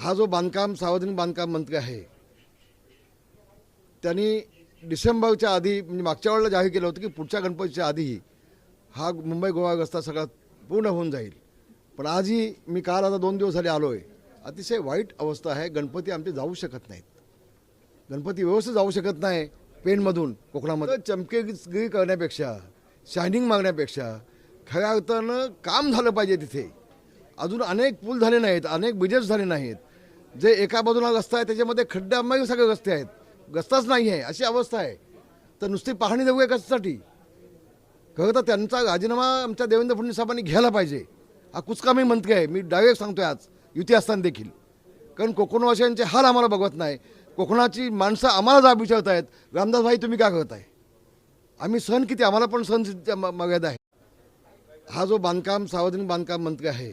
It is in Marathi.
हा जो सार्वजनिक बांधकाम मंत्री आहे त्यांनी डिसेंबरच्या आधी म्हणजे मागच्या वेळेला जाहीर केलं होतं की पुढच्या गणपतीच्या आधी हा मुंबई गोवा रस्ता सगळा पूर्ण होऊन जाईल। पण आजही मी काल आता 2 दिवस झाले आलो आहे, अतिशय वाईट अवस्था आहे। गणपती आमचे जाऊ शकत नाहीत, गणपती व्यवस्थित जाऊ शकत नाही पेणमधून कोकणामध्ये। चमकेगिरी करण्यापेक्षा शायनिंग मागण्यापेक्षा खऱ्या अर्थानं काम झालं पाहिजे तिथे। अजून अनेक पूल झाले नाहीत, अनेक ब्रिजेस झाले नाहीत। जे एका बाजूला रस्ता आहे त्याच्यामध्ये खड्ड्यामध्ये सगळे रस्ते आहेत, रस्ताच नाही आहे अशी अवस्था आहे। तर नुसती पाहणी देऊ कशासाठी? खरं तर त्यांचा राजीनामा आमच्या देवेंद्र फडणवीस साहेबांनी घ्यायला पाहिजे। हा कुचकामी मंत्री आहे, मी डायरेक्ट सांगतोय आज युती असताना देखील। कारण कोकणवासियांचे हाल आम्हाला बघवत नाही, कोकणाची माणसं आम्हाला जाब विचारत आहेत, रामदास भाई तुम्ही काय करताय? आम्ही सहन किती, आम्हाला पण सहन मर्यादा आहे। हा जो सार्वजनिक बांधकाम मंत्री आहे